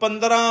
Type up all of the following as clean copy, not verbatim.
15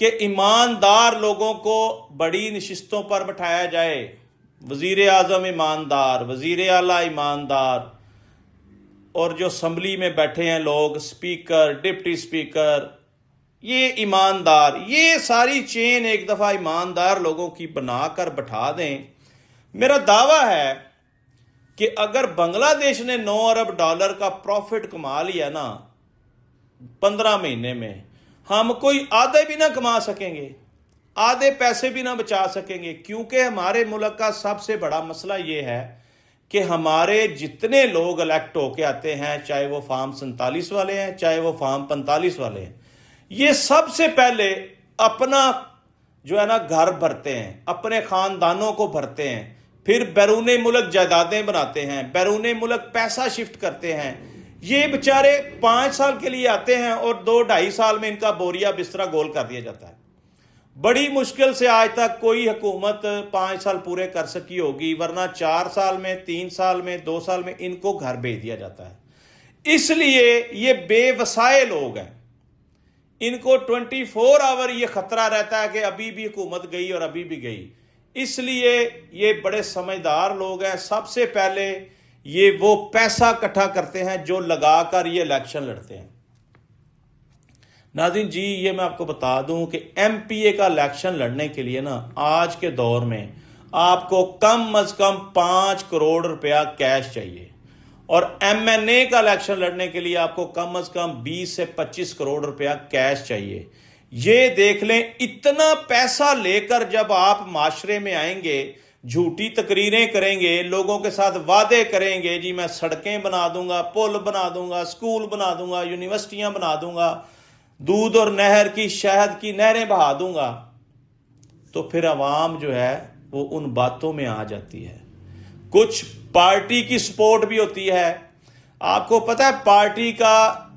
کہ ایماندار لوگوں کو بڑی نشستوں پر بٹھایا جائے، وزیر اعظم ایماندار، وزیر اعلیٰ ایماندار، اور جو اسمبلی میں بیٹھے ہیں لوگ، اسپیکر، ڈپٹی اسپیکر، یہ ایماندار، یہ ساری چین ایک دفعہ ایماندار لوگوں کی بنا کر بٹھا دیں۔ میرا دعویٰ ہے کہ اگر بنگلہ دیش نے 9 ارب ڈالر کا پروفٹ کما لیا نا 15 مہینے میں، ہم کوئی آدھے بھی نہ کما سکیں گے، آدھے پیسے بھی نہ بچا سکیں گے، کیونکہ ہمارے ملک کا سب سے بڑا مسئلہ یہ ہے کہ ہمارے جتنے لوگ الیکٹ ہو کے آتے ہیں، چاہے وہ فارم 47 والے ہیں، چاہے وہ فارم 45 والے ہیں، یہ سب سے پہلے اپنا جو ہے نا گھر بھرتے ہیں، اپنے خاندانوں کو بھرتے ہیں، پھر بیرون ملک جائیدادیں بناتے ہیں، بیرون ملک پیسہ شفٹ کرتے ہیں۔ یہ بیچارے 5 سال کے لیے آتے ہیں اور 2-2.5 سال میں ان کا بوریا بسترا گول کر دیا جاتا ہے۔ بڑی مشکل سے آج تک کوئی حکومت 5 سال پورے کر سکی ہوگی، ورنہ 4 سال میں، 3 سال میں، 2 سال میں ان کو گھر بھیج دیا جاتا ہے۔ اس لیے یہ بے وسائل لوگ ہیں، ان کو 24 آور یہ خطرہ رہتا ہے کہ ابھی بھی حکومت گئی اور ابھی بھی گئی۔ اس لیے یہ بڑے سمجھدار لوگ ہیں، سب سے پہلے یہ وہ پیسہ اکٹھا کرتے ہیں جو لگا کر یہ الیکشن لڑتے ہیں۔ ناظرین جی، یہ میں آپ کو بتا دوں کہ ایم پی اے کا الیکشن لڑنے کے لیے نا آج کے دور میں آپ کو کم از کم 5 کروڑ روپیہ کیش چاہیے، اور ایم این اے کا الیکشن لڑنے کے لیے آپ کو کم از کم 20 سے 25 کروڑ روپیہ کیش چاہیے۔ یہ دیکھ لیں، اتنا پیسہ لے کر جب آپ معاشرے میں آئیں گے، جھوٹی تقریریں کریں گے، لوگوں کے ساتھ وعدے کریں گے، جی میں سڑکیں بنا دوں گا، پل بنا دوں گا، اسکول بنا دوں گا، یونیورسٹیاں بنا دوں گا، دودھ اور نہر کی، شہد کی نہریں بہا دوں گا، تو پھر عوام جو ہے وہ ان باتوں میں آ جاتی ہے۔ کچھ پارٹی کی سپورٹ بھی ہوتی ہے۔ آپ کو پتہ ہے پارٹی کا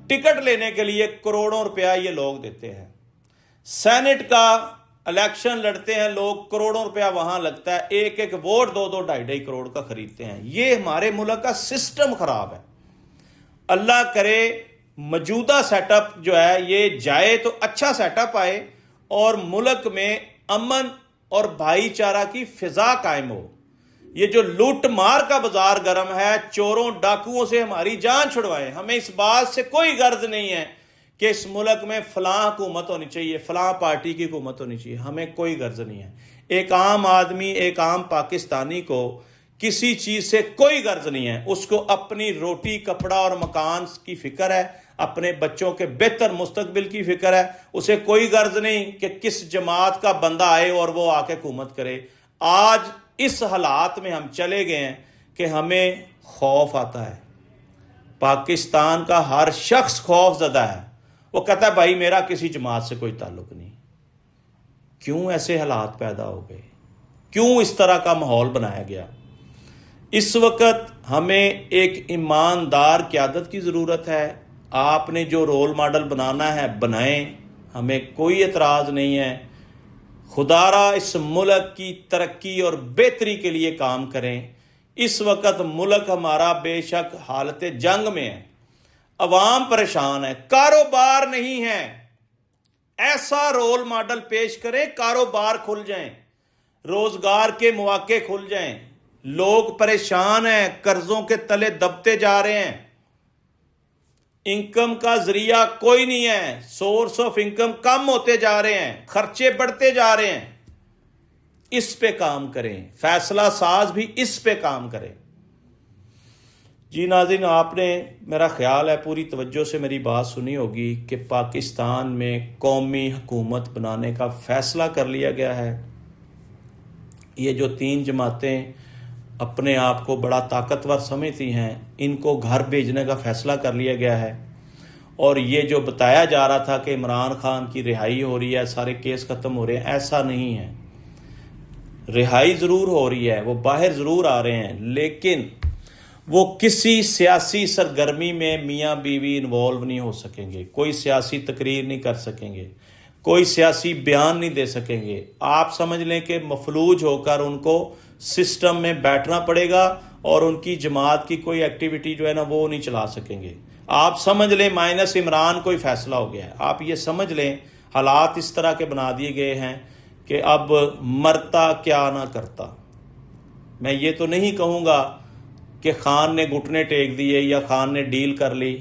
ٹکٹ لینے کے لیے کروڑوں روپیہ یہ لوگ دیتے ہیں، سینٹ کا الیکشن لڑتے ہیں لوگ، کروڑوں روپیہ وہاں لگتا ہے، ایک ووٹ 2-2 کروڑ کا خریدتے ہیں۔ یہ ہمارے ملک کا سسٹم خراب ہے۔ اللہ کرے موجودہ سیٹ اپ جو ہے یہ جائے تو اچھا سیٹ اپ آئے اور ملک میں امن اور بھائی چارہ کی فضا قائم ہو۔ یہ جو لوٹ مار کا بازار گرم ہے، چوروں ڈاکوؤں سے ہماری جان چھڑوائیں۔ ہمیں اس بات سے کوئی غرض نہیں ہے کہ اس ملک میں فلاں حکومت ہونی چاہیے، فلاں پارٹی کی حکومت ہونی چاہیے، ہمیں کوئی غرض نہیں ہے۔ ایک عام آدمی، ایک عام پاکستانی کو کسی چیز سے کوئی غرض نہیں ہے، اس کو اپنی روٹی، کپڑا اور مکان کی فکر ہے، اپنے بچوں کے بہتر مستقبل کی فکر ہے۔ اسے کوئی غرض نہیں کہ کس جماعت کا بندہ آئے اور وہ آ کے حکومت کرے۔ آج اس حالات میں ہم چلے گئے ہیں کہ ہمیں خوف آتا ہے، پاکستان کا ہر شخص خوف زدہ ہے، وہ کہتا ہے بھائی میرا کسی جماعت سے کوئی تعلق نہیں۔ کیوں ایسے حالات پیدا ہو گئے؟ کیوں اس طرح کا ماحول بنایا گیا؟ اس وقت ہمیں ایک ایماندار قیادت کی ضرورت ہے۔ آپ نے جو رول ماڈل بنانا ہے بنائیں، ہمیں کوئی اعتراض نہیں ہے۔ خدا را اس ملک کی ترقی اور بہتری کے لیے کام کریں۔ اس وقت ملک ہمارا بے شک حالت جنگ میں ہے، عوام پریشان ہے، کاروبار نہیں ہے۔ ایسا رول ماڈل پیش کریں، کاروبار کھل جائیں، روزگار کے مواقع کھل جائیں۔ لوگ پریشان ہیں، قرضوں کے تلے دبتے جا رہے ہیں، انکم کا ذریعہ کوئی نہیں ہے، سورس آف انکم کم ہوتے جا رہے ہیں، خرچے بڑھتے جا رہے ہیں۔ اس پہ کام کریں، فیصلہ ساز بھی اس پہ کام کریں۔ جی ناظرین، آپ نے میرا خیال ہے پوری توجہ سے میری بات سنی ہوگی کہ پاکستان میں قومی حکومت بنانے کا فیصلہ کر لیا گیا ہے۔ یہ جو 3 جماعتیں اپنے آپ کو بڑا طاقتور سمجھتی ہیں، ان کو گھر بھیجنے کا فیصلہ کر لیا گیا ہے۔ اور یہ جو بتایا جا رہا تھا کہ عمران خان کی رہائی ہو رہی ہے، سارے کیس ختم ہو رہے ہیں، ایسا نہیں ہے۔ رہائی ضرور ہو رہی ہے، وہ باہر ضرور آ رہے ہیں، لیکن وہ کسی سیاسی سرگرمی میں میاں بیوی انوالو نہیں ہو سکیں گے، کوئی سیاسی تقریر نہیں کر سکیں گے، کوئی سیاسی بیان نہیں دے سکیں گے۔ آپ سمجھ لیں کہ مفلوج ہو کر ان کو سسٹم میں بیٹھنا پڑے گا اور ان کی جماعت کی کوئی ایکٹیویٹی جو ہے نا وہ نہیں چلا سکیں گے۔ آپ سمجھ لیں مائنس عمران کوئی فیصلہ ہو گیا ہے، آپ یہ سمجھ لیں حالات اس طرح کے بنا دیے گئے ہیں کہ اب مرتا کیا نہ کرتا۔ میں یہ تو نہیں کہوں گا کہ خان نے گھٹنے ٹیک دیے یا خان نے ڈیل کر لی،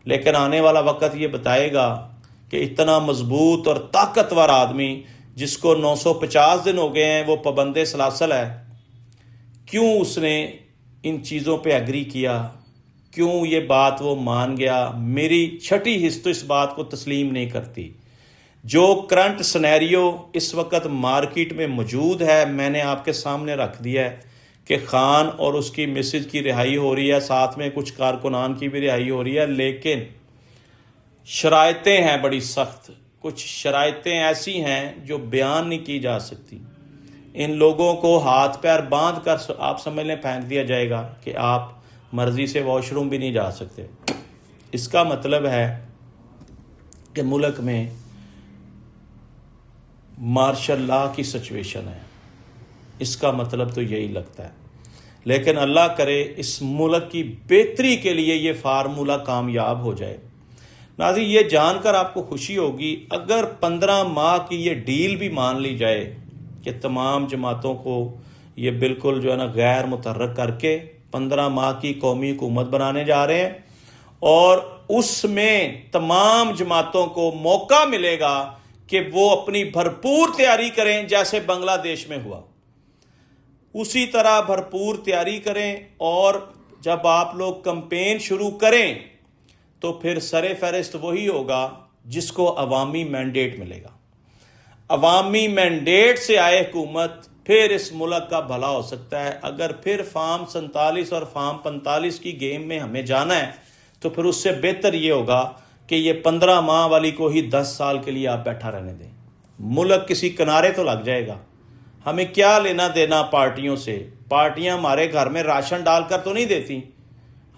لیکن آنے والا وقت یہ بتائے گا کہ اتنا مضبوط اور طاقتور آدمی جس کو 950 دن ہو گئے ہیں وہ پابند سلاسل ہے، کیوں اس نے ان چیزوں پہ ایگری کیا، کیوں یہ بات وہ مان گیا؟ میری چھٹی حص تو اس بات کو تسلیم نہیں کرتی۔ جو کرنٹ سنیریو اس وقت مارکیٹ میں موجود ہے میں نے آپ کے سامنے رکھ دیا ہے کہ خان اور اس کی مسز کی رہائی ہو رہی ہے، ساتھ میں کچھ کارکنان کی بھی رہائی ہو رہی ہے، لیکن شرائطیں ہیں بڑی سخت، کچھ شرائطیں ایسی ہیں جو بیان نہیں کی جا سکتی۔ ان لوگوں کو ہاتھ پیر باندھ کر آپ سمجھ لیں پھینک دیا جائے گا کہ آپ مرضی سے واش روم بھی نہیں جا سکتے۔ اس کا مطلب ہے کہ ملک میں مارشل لا کی سچویشن ہے، اس کا مطلب تو یہی لگتا ہے۔ لیکن اللہ کرے اس ملک کی بہتری کے لیے یہ فارمولہ کامیاب ہو جائے۔ ناظرین، یہ جان کر آپ کو خوشی ہوگی اگر 15 ماہ کی یہ ڈیل بھی مان لی جائے کہ تمام جماعتوں کو یہ بالکل جو ہے نا غیر متحرک کر کے 15 ماہ کی قومی حکومت بنانے جا رہے ہیں، اور اس میں تمام جماعتوں کو موقع ملے گا کہ وہ اپنی بھرپور تیاری کریں، جیسے بنگلہ دیش میں ہوا اسی طرح بھرپور تیاری کریں، اور جب آپ لوگ کمپین شروع کریں تو پھر سر فہرست وہی ہوگا جس کو عوامی مینڈیٹ ملے گا۔ عوامی مینڈیٹ سے آئے حکومت، پھر اس ملک کا بھلا ہو سکتا ہے۔ اگر پھر فارم 47 اور فارم 45 کی گیم میں ہمیں جانا ہے تو پھر اس سے بہتر یہ ہوگا کہ یہ 15 ماہ والی کو ہی 10 سال کے لیے آپ بیٹھا رہنے دیں۔ ملک کسی کنارے تو لگ جائے گا۔ ہمیں کیا لینا دینا پارٹیوں سے؟ پارٹیاں ہمارے گھر میں راشن ڈال کر تو نہیں دیتی،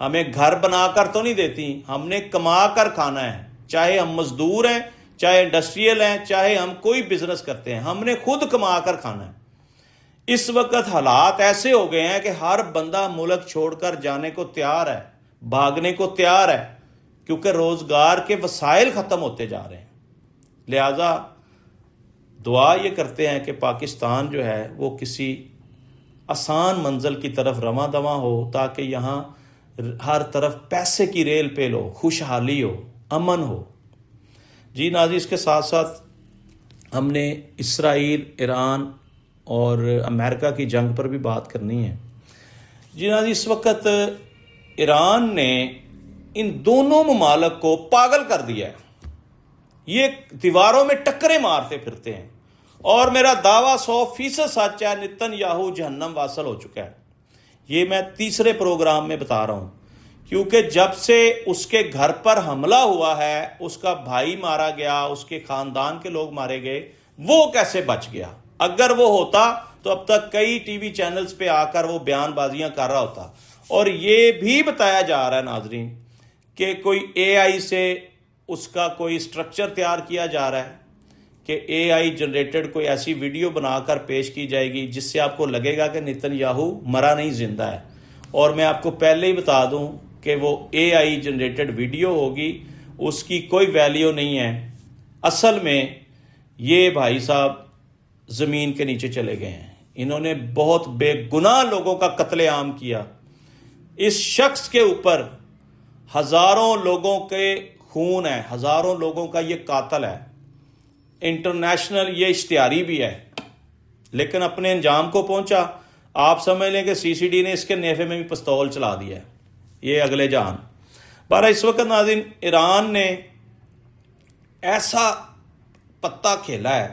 ہمیں گھر بنا کر تو نہیں دیتی، ہم نے کما کر کھانا ہے، چاہے ہم مزدور ہیں، چاہے انڈسٹریل ہیں، چاہے ہم کوئی بزنس کرتے ہیں، ہم نے خود کما کر کھانا ہے۔ اس وقت حالات ایسے ہو گئے ہیں کہ ہر بندہ ملک چھوڑ کر جانے کو تیار ہے، بھاگنے کو تیار ہے، کیونکہ روزگار کے وسائل ختم ہوتے جا رہے ہیں۔ لہذا دعا یہ کرتے ہیں کہ پاکستان جو ہے وہ کسی آسان منزل کی طرف رواں دواں ہو، تاکہ یہاں ہر طرف پیسے کی ریل پیل ہو، خوشحالی ہو، امن ہو۔ جی ناظرین، اس کے ساتھ ساتھ ہم نے اسرائیل، ایران اور امریکہ کی جنگ پر بھی بات کرنی ہے۔ جی ناظرین، اس وقت ایران نے ان دونوں ممالک کو پاگل کر دیا ہے، یہ دیواروں میں ٹکریں مارتے پھرتے ہیں، اور میرا دعویٰ 100% سچ ہے، نتن یاہو جہنم واصل ہو چکا ہے۔ یہ میں تیسرے پروگرام میں بتا رہا ہوں، کیونکہ جب سے اس کے گھر پر حملہ ہوا ہے، اس کا بھائی مارا گیا، اس کے خاندان کے لوگ مارے گئے، وہ کیسے بچ گیا؟ اگر وہ ہوتا تو اب تک کئی ٹی وی چینلز پہ آ کر وہ بیان بازیاں کر رہا ہوتا۔ اور یہ بھی بتایا جا رہا ہے ناظرین کہ کوئی اے آئی سے اس کا کوئی سٹرکچر تیار کیا جا رہا ہے کہ اے آئی جنریٹڈ کوئی ایسی ویڈیو بنا کر پیش کی جائے گی جس سے آپ کو لگے گا کہ نتن یاہو مرا نہیں، زندہ ہے۔ اور میں آپ کو پہلے ہی بتا دوں کہ وہ اے آئی جنریٹڈ ویڈیو ہوگی، اس کی کوئی ویلیو نہیں ہے۔ اصل میں یہ بھائی صاحب زمین کے نیچے چلے گئے ہیں، انہوں نے بہت بے گناہ لوگوں کا قتل عام کیا۔ اس شخص کے اوپر ہزاروں لوگوں کے خون ہے، ہزاروں لوگوں کا یہ قاتل ہے، انٹرنیشنل یہ اشتہاری بھی ہے، لیکن اپنے انجام کو پہنچا۔ آپ سمجھ لیں کہ سی سی ڈی نے اس کے نیفے میں بھی پستول چلا دیا ہے، یہ اگلے جان۔ پر اس وقت ناظرین ایران نے ایسا پتا کھیلا ہے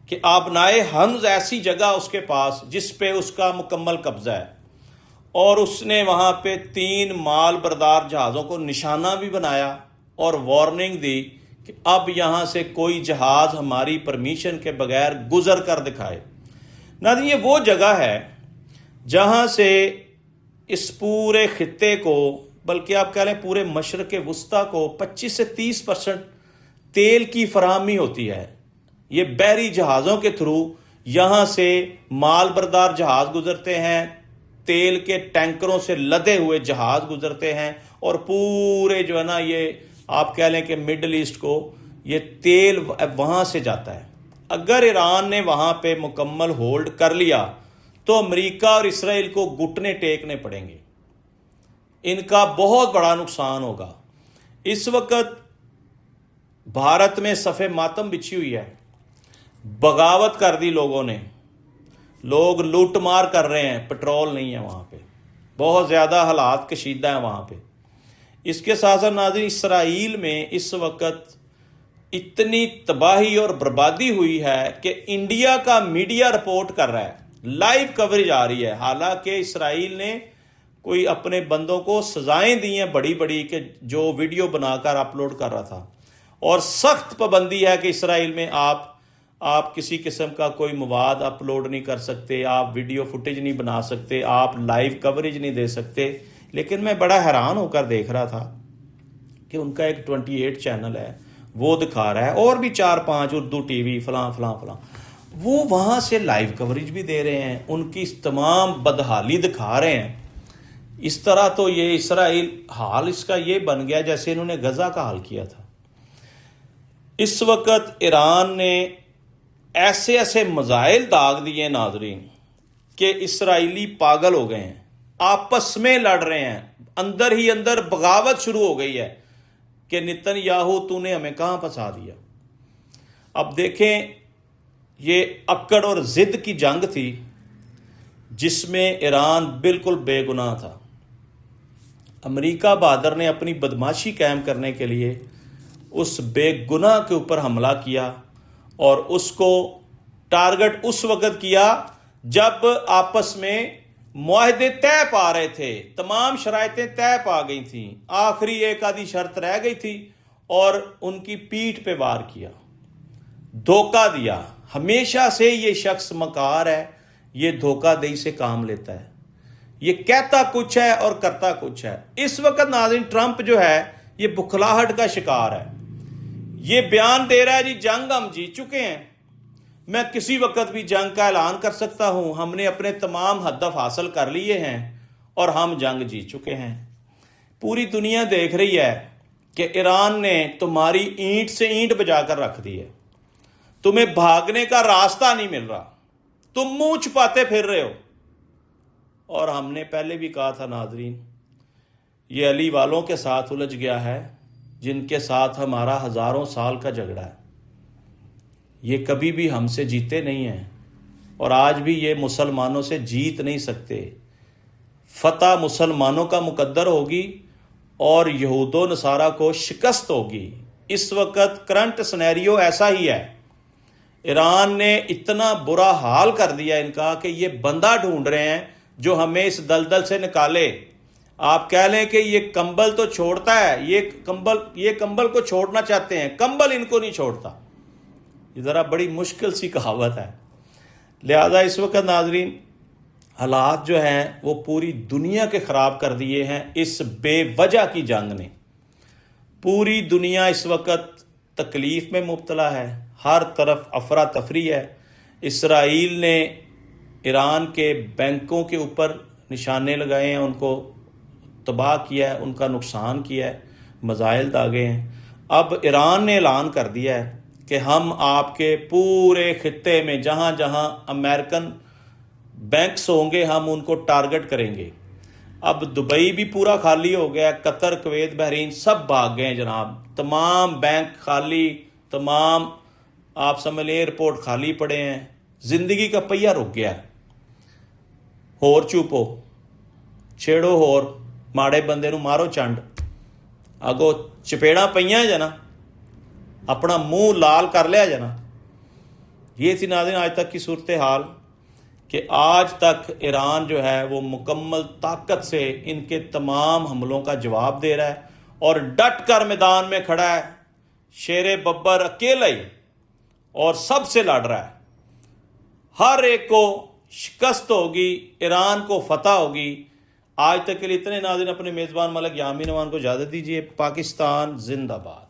کہ آبنائے حمز ایسی جگہ اس کے پاس جس پہ اس کا مکمل قبضہ ہے، اور اس نے وہاں پہ 3 مال بردار جہازوں کو نشانہ بھی بنایا اور وارننگ دی کہ اب یہاں سے کوئی جہاز ہماری پرمیشن کے بغیر گزر کر دکھائے۔ ناظرین، یہ وہ جگہ ہے جہاں سے اس پورے خطے کو، بلکہ آپ کہہ لیں پورے مشرق وسطیٰ کو 25 سے 30% تیل کی فراہمی ہوتی ہے۔ یہ بحری جہازوں کے تھرو یہاں سے مال بردار جہاز گزرتے ہیں، تیل کے ٹینکروں سے لدے ہوئے جہاز گزرتے ہیں، اور پورے جو ہے نا یہ آپ کہہ لیں کہ مڈل ایسٹ کو یہ تیل وہاں سے جاتا ہے. اگر ایران نے وہاں پہ مکمل ہولڈ کر لیا تو امریکہ اور اسرائیل کو گھٹنے ٹیکنے پڑیں گے. ان کا بہت بڑا نقصان ہوگا. اس وقت بھارت میں صف ماتم بچھی ہوئی ہے. بغاوت کر دی لوگوں نے. لوگ لوٹ مار کر رہے ہیں. پٹرول نہیں ہے وہاں پہ. بہت زیادہ حالات کشیدہ ہیں وہاں پہ. اس کے ساتھ ساتھ ناظرین اسرائیل میں اس وقت اتنی تباہی اور بربادی ہوئی ہے کہ انڈیا کا میڈیا رپورٹ کر رہا ہے. لائیو کوریج آ رہی ہے. حالانکہ اسرائیل نے کوئی اپنے بندوں کو سزائیں دی ہیں بڑی بڑی کہ جو ویڈیو بنا کر اپلوڈ کر رہا تھا. اور سخت پابندی ہے کہ اسرائیل میں آپ کسی قسم کا کوئی مواد اپلوڈ نہیں کر سکتے. آپ ویڈیو فوٹیج نہیں بنا سکتے. آپ لائیو کوریج نہیں دے سکتے. لیکن میں بڑا حیران ہو کر دیکھ رہا تھا کہ ان کا ایک 28 چینل ہے وہ دکھا رہا ہے. اور بھی 4-5 اردو ٹی وی فلاں فلاں فلاں وہ وہاں سے لائیو کوریج بھی دے رہے ہیں. ان کی تمام بدحالی دکھا رہے ہیں. اس طرح تو یہ اسرائیل حال اس کا یہ بن گیا جیسے انہوں نے غزہ کا حال کیا تھا. اس وقت ایران نے ایسے ایسے میزائل داغ دیے ناظرین کہ اسرائیلی پاگل ہو گئے ہیں. آپس میں لڑ رہے ہیں. اندر ہی اندر بغاوت شروع ہو گئی ہے کہ نتن یاہو تو نے ہمیں کہاں پھنسا دیا. اب دیکھیں یہ اکڑ اور ضد کی جنگ تھی جس میں ایران بالکل بے گناہ تھا. امریکہ بہادر نے اپنی بدماشی قائم کرنے کے لیے اس بے گناہ کے اوپر حملہ کیا اور اس کو ٹارگٹ اس وقت کیا جب آپس میں معاہدے طے پا رہے تھے. تمام شرائطیں طے پا گئی تھیں. آخری ایک آدھی شرط رہ گئی تھی اور ان کی پیٹھ پہ وار کیا. دھوکہ دیا. ہمیشہ سے یہ شخص مکار ہے. یہ دھوکہ دہی سے کام لیتا ہے. یہ کہتا کچھ ہے اور کرتا کچھ ہے. اس وقت ناظرین ٹرمپ جو ہے یہ بخلاہٹ کا شکار ہے. یہ بیان دے رہا ہے جی جنگ ہم جیت چکے ہیں. میں کسی وقت بھی جنگ کا اعلان کر سکتا ہوں. ہم نے اپنے تمام ہدف حاصل کر لیے ہیں اور ہم جنگ جیت چکے ہیں. پوری دنیا دیکھ رہی ہے کہ ایران نے تمہاری اینٹ سے اینٹ بجا کر رکھ دی ہے. تمہیں بھاگنے کا راستہ نہیں مل رہا. تم منہ چھپاتے پھر رہے ہو. اور ہم نے پہلے بھی کہا تھا ناظرین یہ علی والوں کے ساتھ الجھ گیا ہے جن کے ساتھ ہمارا ہزاروں سال کا جھگڑا ہے. یہ کبھی بھی ہم سے جیتے نہیں ہیں اور آج بھی یہ مسلمانوں سے جیت نہیں سکتے. فتح مسلمانوں کا مقدر ہوگی اور یہود و نصارہ کو شکست ہوگی. اس وقت کرنٹ سنیریو ایسا ہی ہے. ایران نے اتنا برا حال کر دیا ان کا کہ یہ بندہ ڈھونڈ رہے ہیں جو ہمیں اس دلدل سے نکالے. آپ کہہ لیں کہ یہ کمبل تو چھوڑتا ہے. یہ کمبل کو چھوڑنا چاہتے ہیں. کمبل ان کو نہیں چھوڑتا. یہ ذرا بڑی مشکل سی کہاوت ہے. لہذا اس وقت ناظرین حالات جو ہیں وہ پوری دنیا کے خراب کر دیے ہیں اس بے وجہ کی جنگ نے. پوری دنیا اس وقت تکلیف میں مبتلا ہے. ہر طرف افراتفری ہے. اسرائیل نے ایران کے بینکوں کے اوپر نشانے لگائے ہیں. ان کو تباہ کیا ہے. ان کا نقصان کیا ہے. میزائل داغے ہیں. اب ایران نے اعلان کر دیا ہے کہ ہم آپ کے پورے خطے میں جہاں جہاں امریکن بینکس ہوں گے ہم ان کو ٹارگٹ کریں گے. اب دبئی بھی پورا خالی ہو گیا. قطر، کویت، بحرین سب بھاگ گئے ہیں جناب. تمام بینک خالی. تمام آپ سمجھ لیں ایئرپورٹ خالی پڑے ہیں. زندگی کا پہیہ رک گیا ہے. ہور چوپو چھیڑو ہور ماڑے بندے نو مارو چنڈ. اگو چپیڑا پئیاں جنا اپنا منہ لال کر لیا جنا. یہ تھی ناظرین آج تک کی صورتحال کہ آج تک ایران جو ہے وہ مکمل طاقت سے ان کے تمام حملوں کا جواب دے رہا ہے اور ڈٹ کر میدان میں کھڑا ہے. شیر ببر اکیلا ہی اور سب سے لڑ رہا ہے. ہر ایک کو شکست ہوگی. ایران کو فتح ہوگی. آج تک کے لیے اتنے. ناظرین اپنے میزبان ملک یامین امان کو اجازت دیجیے. پاکستان زندہ باد.